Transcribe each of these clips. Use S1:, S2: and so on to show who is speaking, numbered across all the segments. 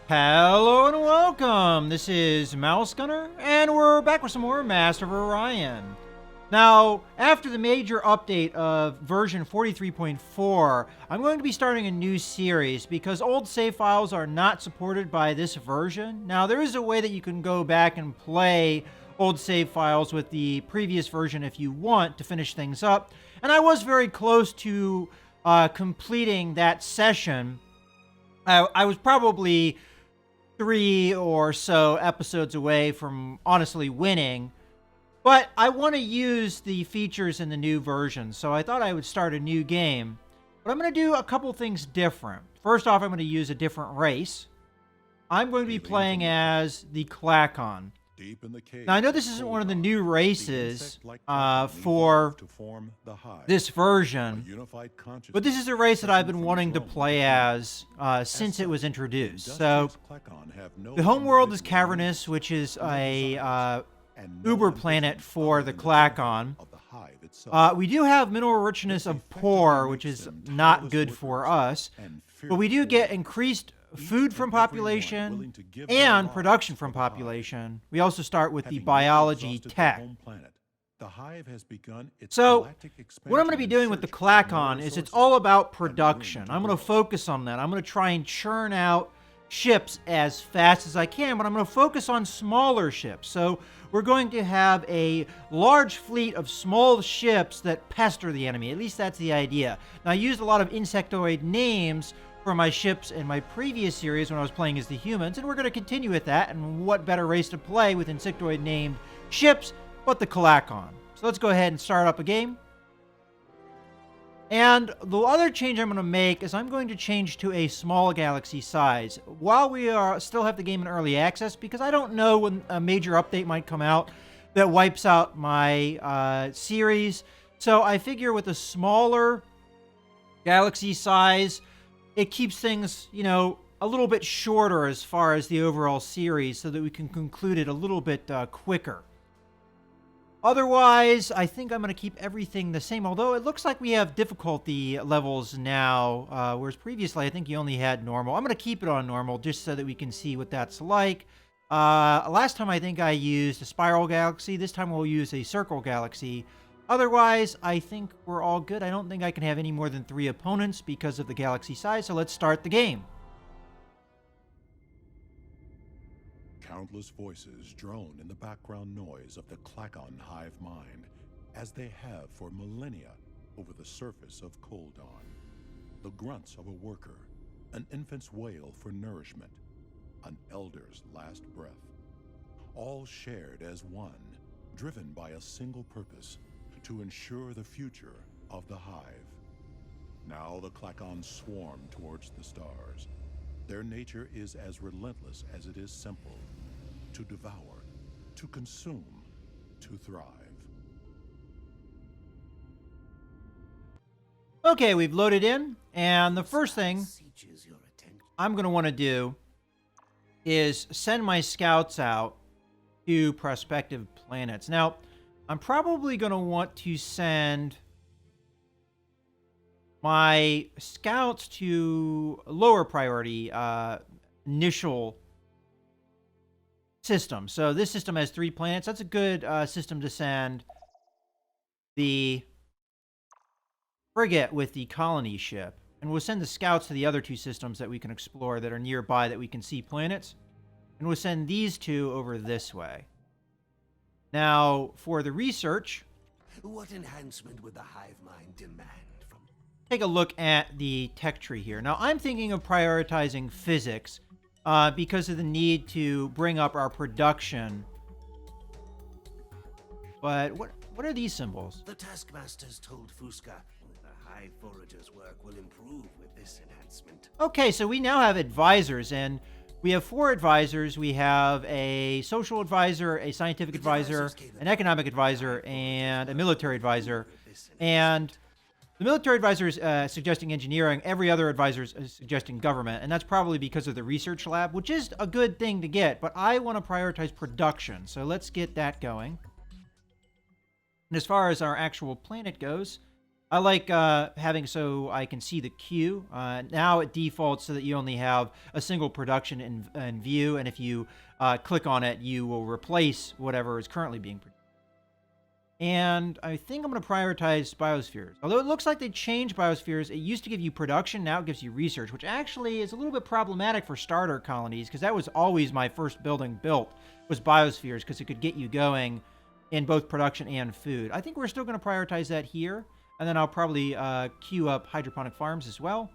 S1: Hello and welcome. This is Mouse Gunner, and we're back with some more Master of Orion. Now, after the major update of version 43.4, I'm going to be starting a new series because old save files are not supported by this version. Now, there is a way that you can go back and play old save files with the previous version if you want to finish things up, and I was very close to completing that session. I was probably 3 or so episodes away from honestly winning, but I want to use the features in the new version, so I thought I would start a new game. But I'm going to do a couple things different. First off, I'm going to use a different race. I'm going to be playing as the Klackon. Now, I know this isn't one of the new races for this version, but this is a race that I've been wanting to play as since it was introduced. So, the home world is Cavernous, which is a uber planet for the Klackon. We do have mineral richness of poor, which is not good for us, but we do get increased food from population and production from population. We also start with the biology tech. So, what I'm going to be doing with the Klackon is it's all about production. I'm going to focus on that. I'm going to try and churn out ships as fast as I can, but I'm going to focus on smaller ships. So, we're going to have a large fleet of small ships that pester the enemy. At least that's the idea. Now, I used a lot of insectoid names for my ships in my previous series when I was playing as the humans, and we're going to continue with that, and what better race to play with insectoid named ships but the Klackon. So let's go ahead and start up a game. And the other change I'm going to make is I'm going to change to a small galaxy size while we still have the game in early access, because I don't know when a major update might come out that wipes out my series. So I figure with a smaller galaxy size, it keeps things, a little bit shorter as far as the overall series so that we can conclude it a little bit quicker. Otherwise, I think I'm going to keep everything the same, although it looks like we have difficulty levels now, whereas previously I think you only had normal. I'm going to keep it on normal just so that we can see what that's like. Last time I think I used a spiral galaxy. This time we'll use a circle galaxy. Otherwise, I think we're all good. I don't think I can have any more than 3 opponents because of the galaxy size, so let's start the game.
S2: Countless voices drone in the background noise of the Klackon hive mind, as they have for millennia over the surface of Koldon. The grunts of a worker, an infant's wail for nourishment, an elder's last breath. All shared as one, driven by a single purpose, to ensure the future of the hive. Now the Klackon swarm towards the stars. Their nature is as relentless as it is simple. To devour, to consume, to thrive.
S1: Okay, we've loaded in, and the first thing I'm going to want to do is send my scouts out to prospective planets. Now, I'm probably going to want to send my scouts to lower priority initial system. So this system has 3 planets. That's a good system to send the frigate with the colony ship. And we'll send the scouts to the other 2 systems that we can explore that are nearby that we can see planets. And we'll send these 2 over this way. Now, for the research,
S3: what enhancement would the hive mind demand from?
S1: Take a look at the tech tree here. Now, I'm thinking of prioritizing physics because of the need to bring up our production. But what are these symbols?
S3: The taskmasters told Fusca the hive forager's work will improve with this enhancement.
S1: Okay, so we now have advisors, and we have 4 advisors. We have a social advisor, a scientific advisor, an economic advisor, and a military advisor. And the military advisor is suggesting engineering. Every other advisor is suggesting government. And that's probably because of the research lab, which is a good thing to get. But I want to prioritize production. So let's get that going. And as far as our actual planet goes, I like having so I can see the queue. Now it defaults so that you only have a single production in view, and if you click on it, you will replace whatever is currently being produced. And I think I'm going to prioritize biospheres. Although it looks like they changed biospheres, it used to give you production, now it gives you research, which actually is a little bit problematic for starter colonies, because that was always my first building built, was biospheres, because it could get you going in both production and food. I think we're still going to prioritize that here, and then I'll probably queue up hydroponic farms as well.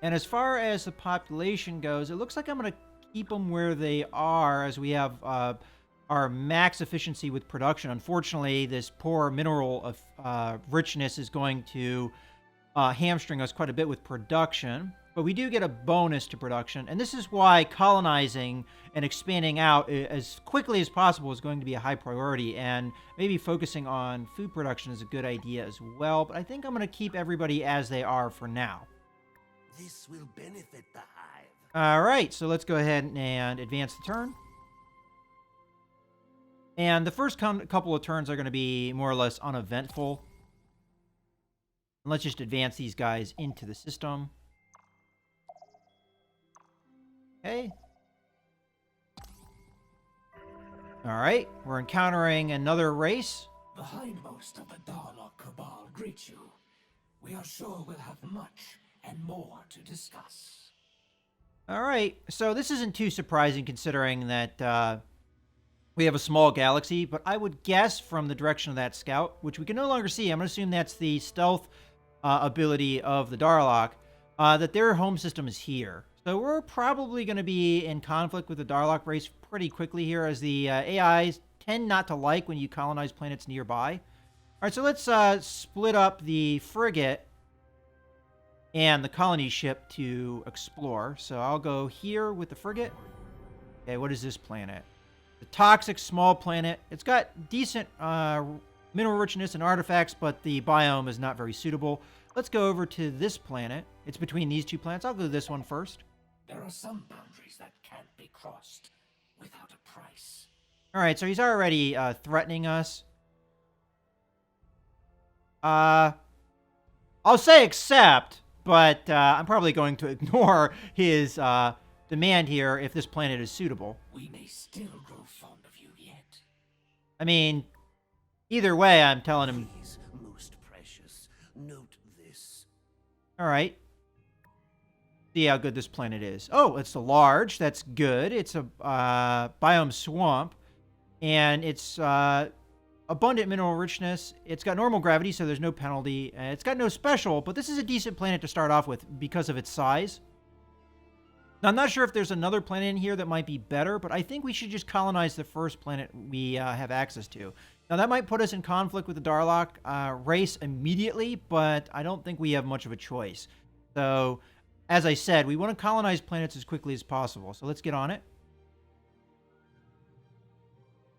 S1: And as far as the population goes, it looks like I'm going to keep them where they are, as we have our max efficiency with production. Unfortunately, this poor mineral of richness is going to hamstring us quite a bit with production. But we do get a bonus to production, and this is why colonizing and expanding out as quickly as possible is going to be a high priority, and maybe focusing on food production is a good idea as well. But I think I'm going to keep everybody as they are for now.
S3: This will benefit the hive.
S1: All right, so let's go ahead and advance the turn. And the first couple of turns are going to be more or less uneventful. And let's just advance these guys into the system. Okay. All right, we're encountering another race.
S4: The hindmost of the Darlock Cabal greet you. We are sure we'll have much and more to discuss.
S1: All right, so this isn't too surprising considering that we have a small galaxy, but I would guess from the direction of that scout, which we can no longer see, I'm going to assume that's the stealth ability of the Darlock, that their home system is here. So we're probably going to be in conflict with the Darlock race pretty quickly here, as the AIs tend not to like when you colonize planets nearby. All right, so let's split up the frigate and the colony ship to explore. So I'll go here with the frigate. Okay, what is this planet? The toxic small planet. It's got decent mineral richness and artifacts, but the biome is not very suitable. Let's go over to this planet. It's between these two planets. I'll go to this one first.
S4: There are some boundaries that can't be crossed without a price.
S1: All right, so he's already threatening us. I'll say accept, but I'm probably going to ignore his demand here if this planet is suitable.
S4: We may still grow fond of you yet.
S1: I mean, either way, I'm telling him.
S3: Please, most precious, note this.
S1: All right. See how good this planet is. Oh, it's a large. That's good. It's a biome swamp, and it's abundant mineral richness. It's got normal gravity, so there's no penalty. It's got no special, but this is a decent planet to start off with because of its size. Now, I'm not sure if there's another planet in here that might be better, but I think we should just colonize the first planet we have access to. Now, that might put us in conflict with the Darlock race immediately, but I don't think we have much of a choice. So, as I said, we want to colonize planets as quickly as possible. So let's get on it.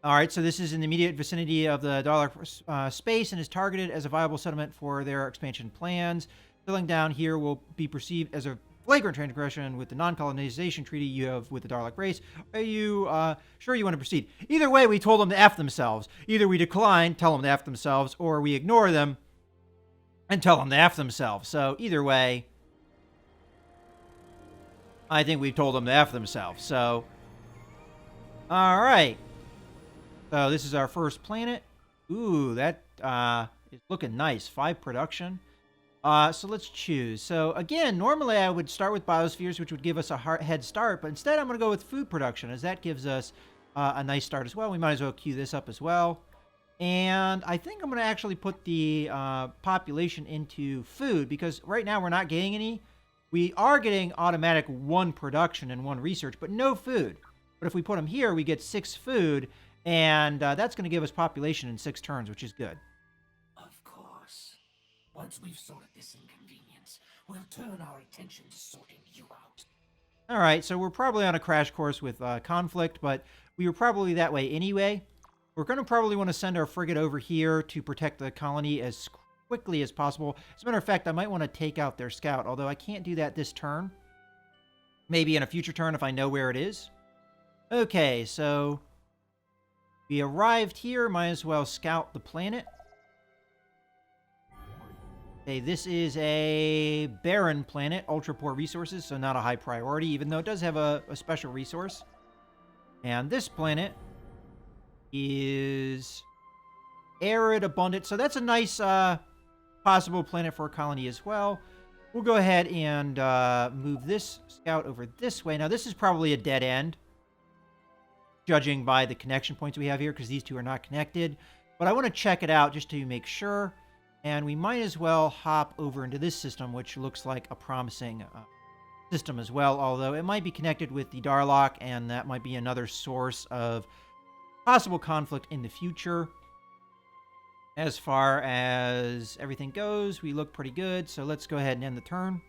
S1: All right, so this is in the immediate vicinity of the Darlock space and is targeted as a viable settlement for their expansion plans. Filling down here will be perceived as a flagrant transgression with the non-colonization treaty you have with the Darlock race. Are you sure you want to proceed? Either way, we told them to F themselves. Either we decline, tell them to F themselves, or we ignore them and tell them to F themselves. So either way, I think we've told them to F themselves. So, all right. So this is our first planet. Ooh, that is looking nice. 5 production. So let's choose. So again, normally I would start with biospheres, which would give us a head start, but instead I'm going to go with food production, as that gives us a nice start as well. We might as well queue this up as well. And I think I'm going to actually put the population into food, because right now we're not getting any. We are getting automatic 1 production and 1 research, but no food. But if we put them here, we get 6 food, and that's going to give us population in 6 turns, which is good.
S4: Of course. Once we've sorted this inconvenience, we'll turn our attention to sorting you out.
S1: All right, so we're probably on a crash course with conflict, but we were probably that way anyway. We're going to probably want to send our frigate over here to protect the colony as quickly as possible. As a matter of fact, I might want to take out their scout, although I can't do that this turn. Maybe in a future turn if I know where it is. Okay, so we arrived here. Might as well scout the planet. Okay, this is a barren planet, ultra poor resources, so not a high priority, even though it does have a special resource. And this planet is arid, abundant, so that's a nice possible planet for a colony as well. We'll go ahead and move this scout over this way. Now, this is probably a dead end, judging by the connection points we have here, because these two are not connected. But I want to check it out just to make sure. And we might as well hop over into this system, which looks like a promising system as well, although it might be connected with the Darlock, and that might be another source of possible conflict in the future. As far as everything goes, we look pretty good, so let's go ahead and end the turn.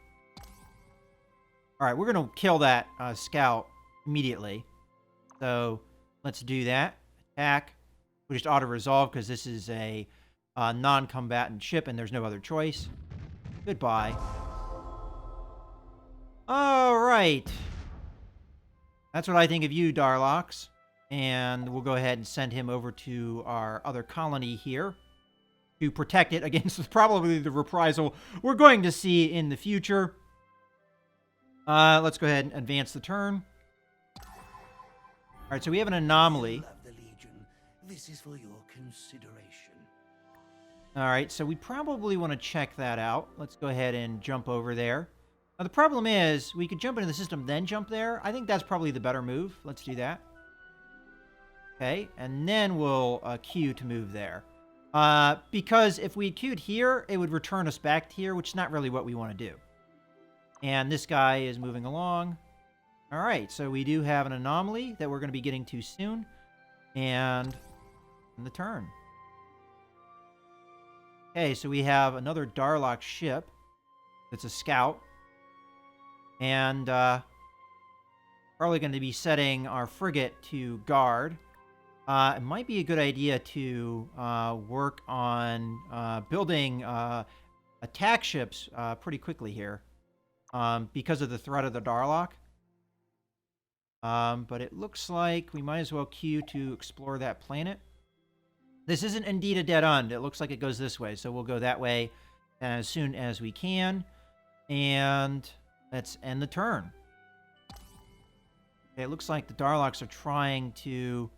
S1: All right, we're going to kill that scout immediately. So let's do that. Attack. We just auto-resolve because this is a non-combatant ship and there's no other choice. Goodbye. All right. That's what I think of you, Darlocks. And we'll go ahead and send him over to our other colony here to protect it against probably the reprisal we're going to see in the future. Let's go ahead and advance the turn. All right, so we have an anomaly.
S3: Love the Legion. This is for your consideration.
S1: All right, so we probably want to check that out. Let's go ahead and jump over there. Now, the problem is we could jump into the system, then jump there. I think that's probably the better move. Let's do that. Okay, and then we'll queue to move there. Because if we queued here, it would return us back here, which is not really what we want to do. And this guy is moving along. All right, so we do have an anomaly that we're going to be getting to soon. And in the turn. Okay, so we have another Darlock ship. It's a scout. And probably going to be setting our frigate to guard. It might be a good idea to work on building attack ships pretty quickly here because of the threat of the Darlock. But it looks like we might as well queue to explore that planet. This isn't indeed a dead end. It looks like it goes this way, so we'll go that way as soon as we can. And let's end the turn. Okay, it looks like the Darlocks are trying to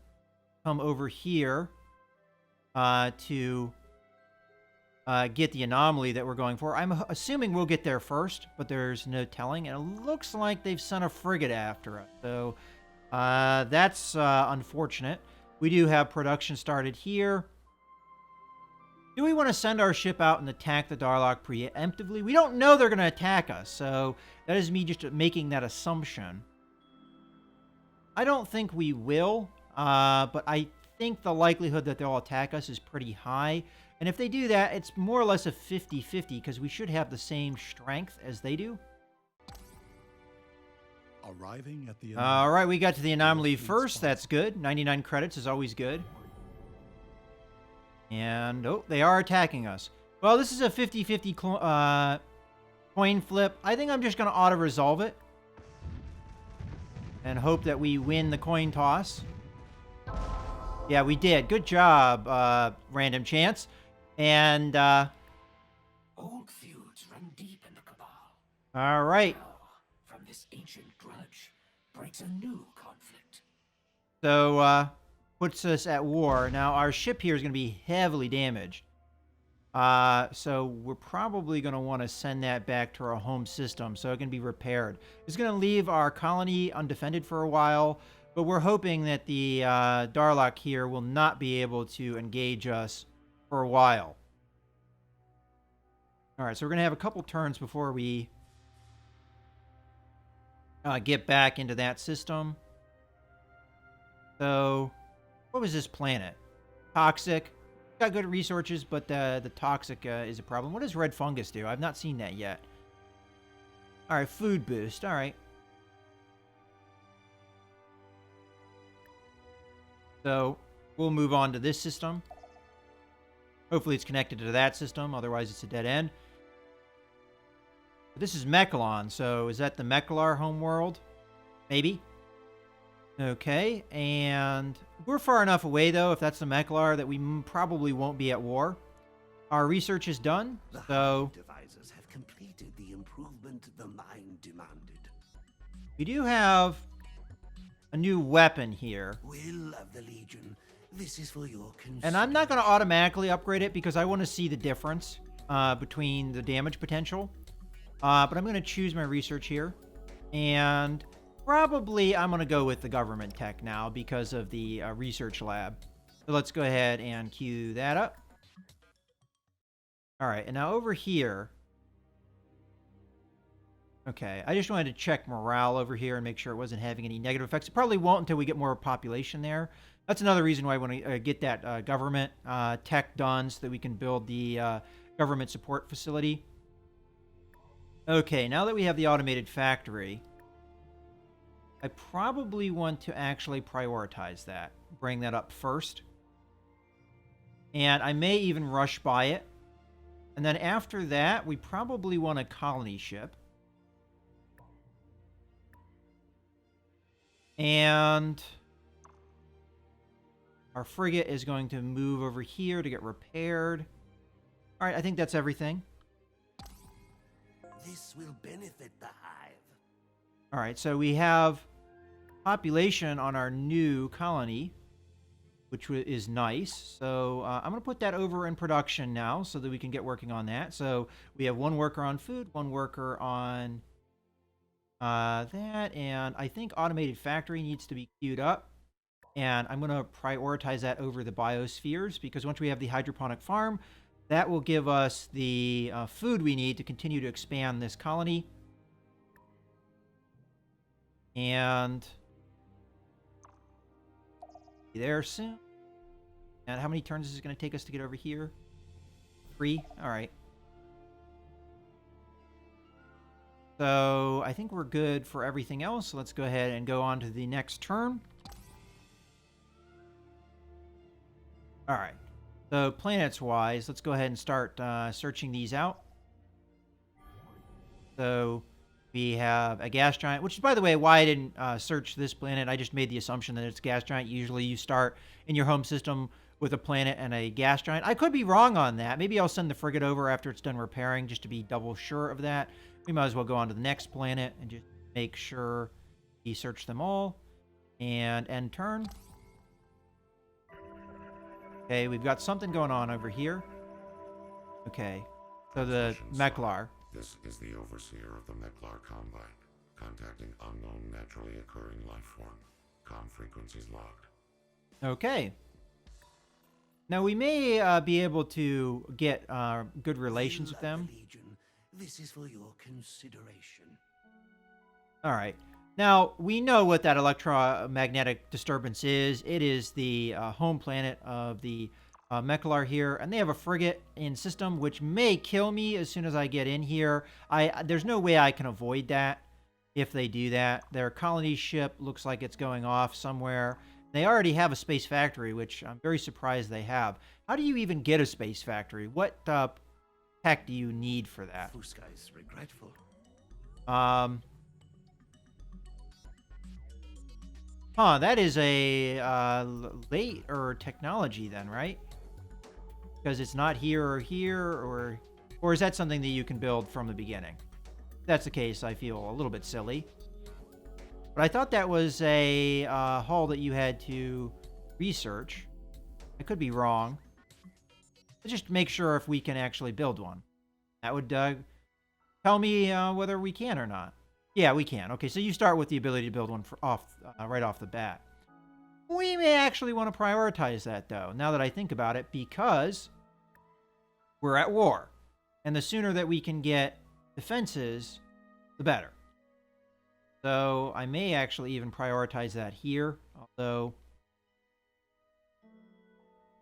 S1: come over here to get the anomaly that we're going for. I'm assuming we'll get there first, but there's no telling. And it looks like they've sent a frigate after us. So that's unfortunate. We do have production started here. Do we want to send our ship out and attack the Darlock preemptively? We don't know they're going to attack us, so that is me just making that assumption. I don't think we will, but I think the likelihood that they'll attack us is pretty high. And if they do that, it's more or less a 50-50, because we should have the same strength as they do.
S2: Arriving at the
S1: All right, we got to the anomaly first. That's good. 99 credits is always good. And, oh, they are attacking us. Well, this is a 50-50 coin flip. I think I'm just going to auto-resolve it. And hope that we win the coin toss. Yeah, we did. Good job, Random Chance. And,
S4: Old feuds run deep in the Cabal.
S1: all right.
S4: Now, from this ancient grudge breaks a new conflict.
S1: So, puts us at war. Now, our ship here is going to be heavily damaged. So we're probably going to want to send that back to our home system so it can be repaired. It's going to leave our colony undefended for a while, but we're hoping that the Darlock here will not be able to engage us for a while. All right, so we're going to have a couple turns before we get back into that system. So, what was this planet? Toxic. Got good resources, but the toxic is a problem. What does red fungus do? I've not seen that yet. All right, food boost. All right. So, we'll move on to this system. Hopefully it's connected to that system, otherwise it's a dead end. But this is Mechalon, so is that the Mechalar homeworld? Maybe. Okay, and we're far enough away, though, if that's the Mechalar, that we probably won't be at war. our research is done.
S3: The
S1: So
S3: hive devisers have completed the improvement the mine demanded.
S1: we do have a new weapon here.
S3: Will of the Legion, this is for your consideration.
S1: And I'm not going to automatically upgrade it because I want to see the difference between the damage potential. But I'm going to choose my research here. And probably I'm going to go with the government tech now because of the research lab. So let's go ahead and queue that up. All right, and now over here. Okay, I just wanted to check morale over here and make sure it wasn't having any negative effects. It probably won't until we get more population there. That's another reason why I want to get that government tech done so that we can build the government support facility. Okay, now that we have the automated factory, I probably want to actually prioritize that. Bring that up first. And I may even rush by it. And then after that, we probably want a colony ship. And our frigate is going to move over here to get repaired. All right, I think that's everything.
S3: This will benefit the hive.
S1: All right, so we have population on our new colony, which is nice. So I'm going to put that over in production now so that we can get working on that. So we have one worker on food, one worker on that, and I think automated factory needs to be queued up. And I'm going to prioritize that over the biospheres because once we have the hydroponic farm, that will give us the food we need to continue to expand this colony. And be there soon. And how many turns is it going to take us to get over here? 3? All right. So I think we're good for everything else. So let's go ahead and go on to the next turn. All right. So planets-wise, let's go ahead and start searching these out. So we have a gas giant, which is, by the way, why I didn't search this planet. I just made the assumption that it's gas giant. Usually you start in your home system with a planet and a gas giant. I could be wrong on that. Maybe I'll send the frigate over after it's done repairing just to be double sure of that. We might as well go on to the next planet and just make sure we search them all. And end turn. Okay, we've got something going on over here. Okay, so the Meklar.
S5: This is the overseer of the Meklar Combine, contacting unknown naturally occurring life form. Comm frequencies locked.
S1: Okay. Now we may be able to get good relations with them.
S3: Legion, this is for your consideration.
S1: All right. Now, we know what that electromagnetic disturbance is. It is the home planet of the Meklar here, and they have a frigate in system, which may kill me as soon as I get in here. There's no way I can avoid that if they do that. Their colony ship looks like it's going off somewhere. They already have a space factory, which I'm very surprised they have. How do you even get a space factory? What tech do you need for that?
S3: Fusca is regretful.
S1: Huh, that is a later technology then, right? Because it's not here or here, or is that something that you can build from the beginning? If that's the case, I feel a little bit silly. But I thought that was a hull that you had to research. I could be wrong. Let's just make sure if we can actually build one. That would tell me whether we can or not. Yeah, we can. Okay, so you start with the ability to build one right off the bat. We may actually want to prioritize that, though, now that I think about it, because we're at war. And the sooner that we can get defenses, the better. So I may actually even prioritize that here, although...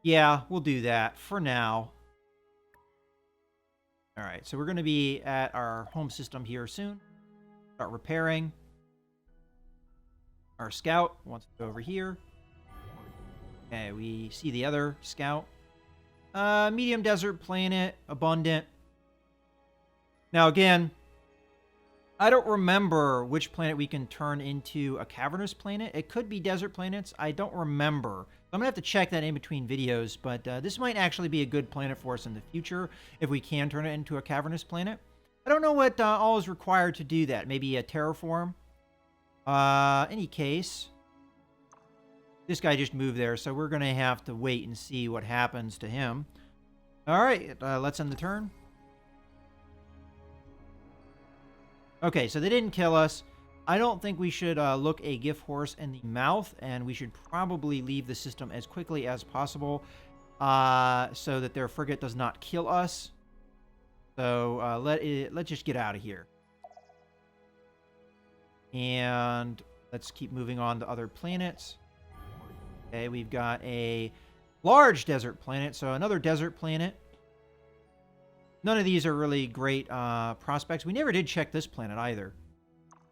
S1: yeah, we'll do that for now. All right, so we're going to be at our home system here soon. Start repairing. Our scout wants to go over here. Okay, we see the other scout. Medium desert planet, abundant. Now again, I don't remember which planet we can turn into a cavernous planet. It could be desert planets. I don't remember. I'm going to have to check that in between videos, but this might actually be a good planet for us in the future if we can turn it into a cavernous planet. I don't know what all is required to do that. Maybe a terraform. Any case, this guy just moved there, so we're going to have to wait and see what happens to him. All right, let's end the turn. Okay, so they didn't kill us. I don't think we should look a gift horse in the mouth, and we should probably leave the system as quickly as possible so that their frigate does not kill us. So let's just get out of here. And let's keep moving on to other planets. Okay, we've got a large desert planet, so another desert planet. None of these are really great prospects. We never did check this planet either.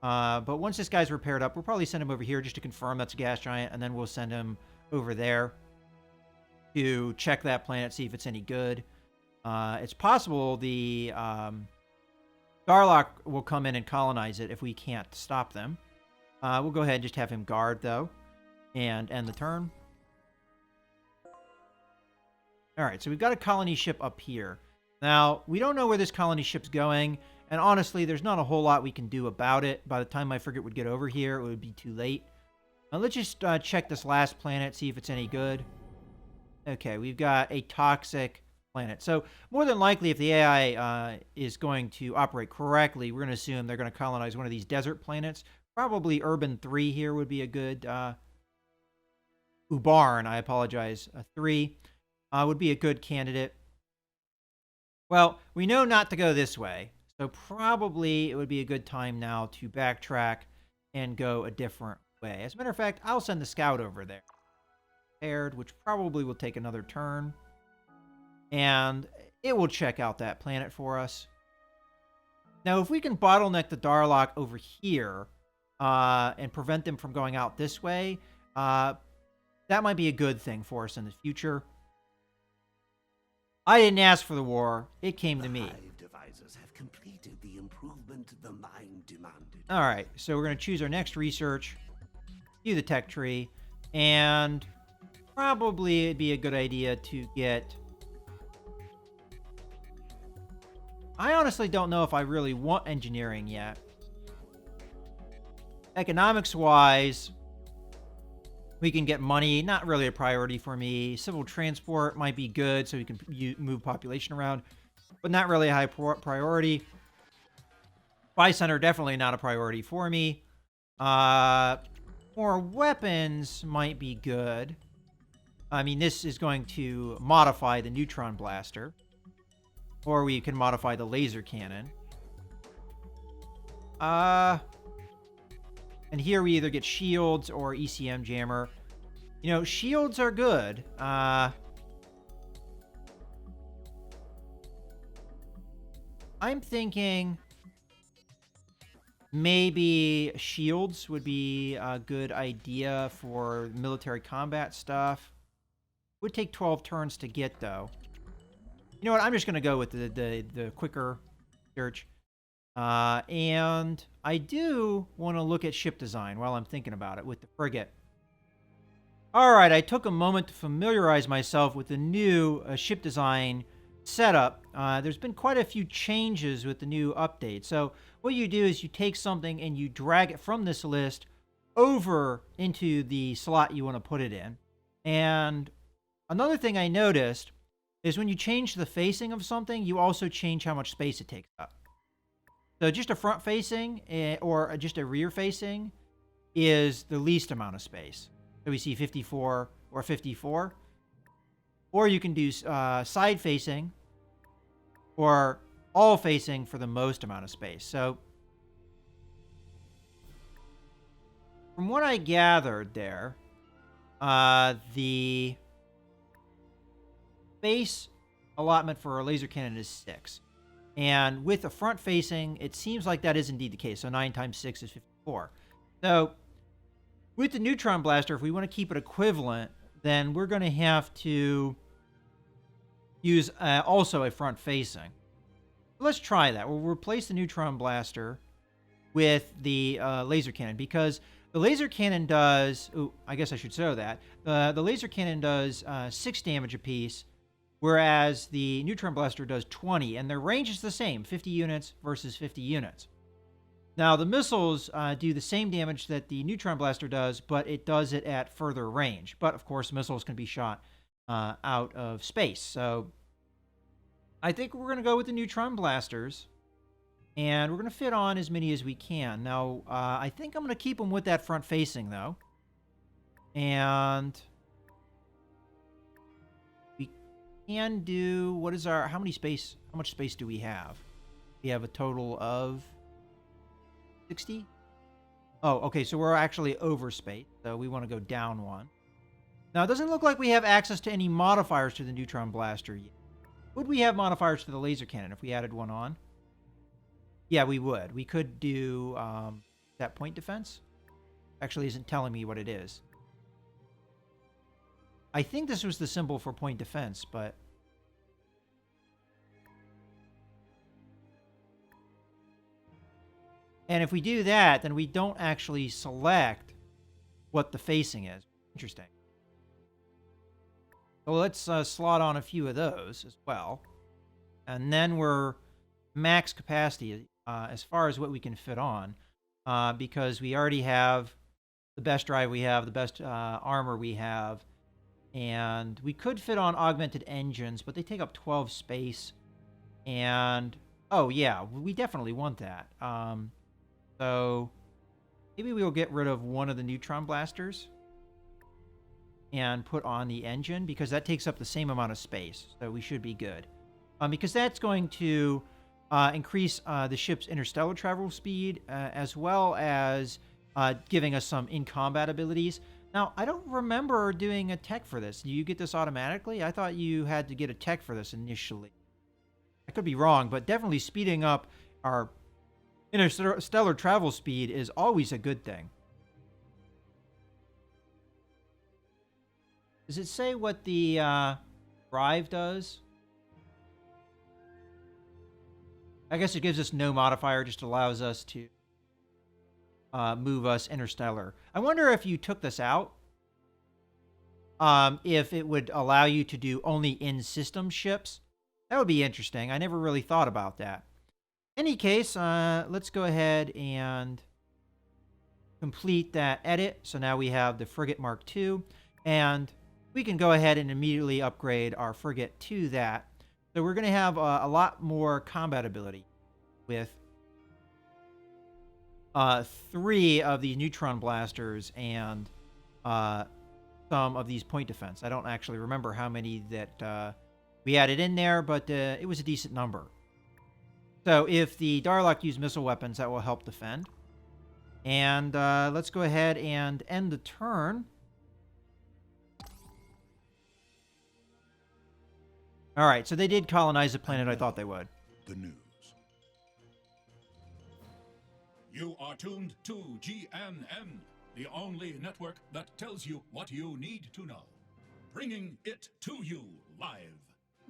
S1: But once this guy's repaired up, we'll probably send him over here just to confirm that's a gas giant, and then we'll send him over there to check that planet, see if it's any good. It's possible the Darlock will come in and colonize it if we can't stop them. We'll go ahead and just have him guard, though, and end the turn. All right, so we've got a colony ship up here. Now, we don't know where this colony ship's going, and honestly, there's not a whole lot we can do about it. By the time my frigate would get over here, it would be too late. Now, let's just check this last planet, see if it's any good. Okay, we've got a toxic planet. So, more than likely, if the AI is going to operate correctly, we're going to assume they're going to colonize one of these desert planets. Probably Urban 3 here would be a good... Ubarn, I apologize. 3 would be a good candidate. Well, we know not to go this way, so probably it would be a good time now to backtrack and go a different way. As a matter of fact, I'll send the scout over there. Paired, which probably will take another turn. And it will check out that planet for us. Now, if we can bottleneck the Darlock over here and prevent them from going out this way, that might be a good thing for us in the future. I didn't ask for the war. It came to me.
S3: Hive devisers have completed the improvement the mine demanded.
S1: All right, so we're going to choose our next research, view the tech tree, and probably it'd be a good idea to get... I honestly don't know if I really want engineering yet. Economics-wise, we can get money, not really a priority for me. Civil transport might be good, so we can move population around, but not really a high priority. Buy center, definitely not a priority for me. More weapons might be good. I mean, this is going to modify the neutron blaster, or we can modify the laser cannon. And here we either get shields or ECM jammer. You know, shields are good. I'm thinking maybe shields would be a good idea for military combat stuff. Would take 12 turns to get, though. You know what? I'm just going to go with the quicker search. And I do want to look at ship design while I'm thinking about it with the frigate. All right, I took a moment to familiarize myself with the new ship design setup. There's been quite a few changes with the new update. So what you do is you take something and you drag it from this list over into the slot you want to put it in. And another thing I noticed is when you change the facing of something, you also change how much space it takes up. So just a front facing or just a rear facing is the least amount of space. So we see 54 or 54. Or you can do side facing or all facing for the most amount of space. So from what I gathered there, the space allotment for a laser cannon is 6. And with a front facing, it seems like that is indeed the case. So 9 times 6 is 54. So with the neutron blaster, if we want to keep it equivalent, then we're going to have to use also a front facing. Let's try that. We'll replace the neutron blaster with the laser cannon, because the laser cannon does, ooh, I guess I should show that. The laser cannon does 6 damage apiece, whereas the neutron blaster does 20, and their range is the same, 50 units versus 50 units. Now, the missiles do the same damage that the neutron blaster does, but it does it at further range. But, of course, missiles can be shot out of space. So, I think we're going to go with the neutron blasters. And we're going to fit on as many as we can. Now, I think I'm going to keep them with that front facing, though. And we can do, what is our, how much space do we have? We have a total of 60? Oh, okay, so we're actually over space. So we want to go down 1. Now, it doesn't look like we have access to any modifiers to the neutron blaster yet. Would we have modifiers to the laser cannon if we added one on? Yeah, we would. We could do that point defense. Actually isn't telling me what it is. I think this was the symbol for point defense, but... And if we do that, then we don't actually select what the facing is. Interesting. So let's slot on a few of those as well. And then we're max capacity as far as what we can fit on, because we already have the best drive we have, the best armor we have, and we could fit on augmented engines, but they take up 12 space, and oh yeah, we definitely want that. So maybe we'll get rid of one of the neutron blasters and put on the engine, because that takes up the same amount of space, so we should be good. Because that's going to increase the ship's interstellar travel speed, as well as giving us some in-combat abilities. Now, I don't remember doing a tech for this. Do you get this automatically? I thought you had to get a tech for this initially. I could be wrong, but definitely speeding up our interstellar travel speed is always a good thing. Does it say what the drive does? I guess it gives us no modifier, just allows us to move us interstellar. I wonder if you took this out, if it would allow you to do only in-system ships. That would be interesting. I never really thought about that. In any case, let's go ahead and complete that edit. So now we have the Frigate Mark II, and we can go ahead and immediately upgrade our frigate to that. So we're going to have a lot more combat ability with 3 of these neutron blasters and some of these point defense. I don't actually remember how many that we added in there, but it was a decent number. So if the Darlock use missile weapons, that will help defend. And let's go ahead and end the turn. All right, so they did colonize the planet I thought they would.
S2: The news.
S6: You are tuned to GNN, the only network that tells you what you need to know. Bringing it to you live.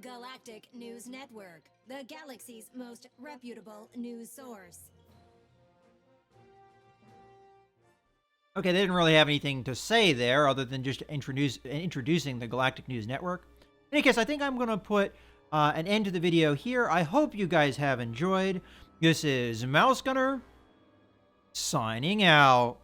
S7: Galactic News Network, the galaxy's most reputable news source.
S1: Okay, they didn't really have anything to say there other than just introducing the Galactic News Network. In any case, I think I'm going to put an end to the video here. I hope you guys have enjoyed. This is Mouse Gunner, signing out.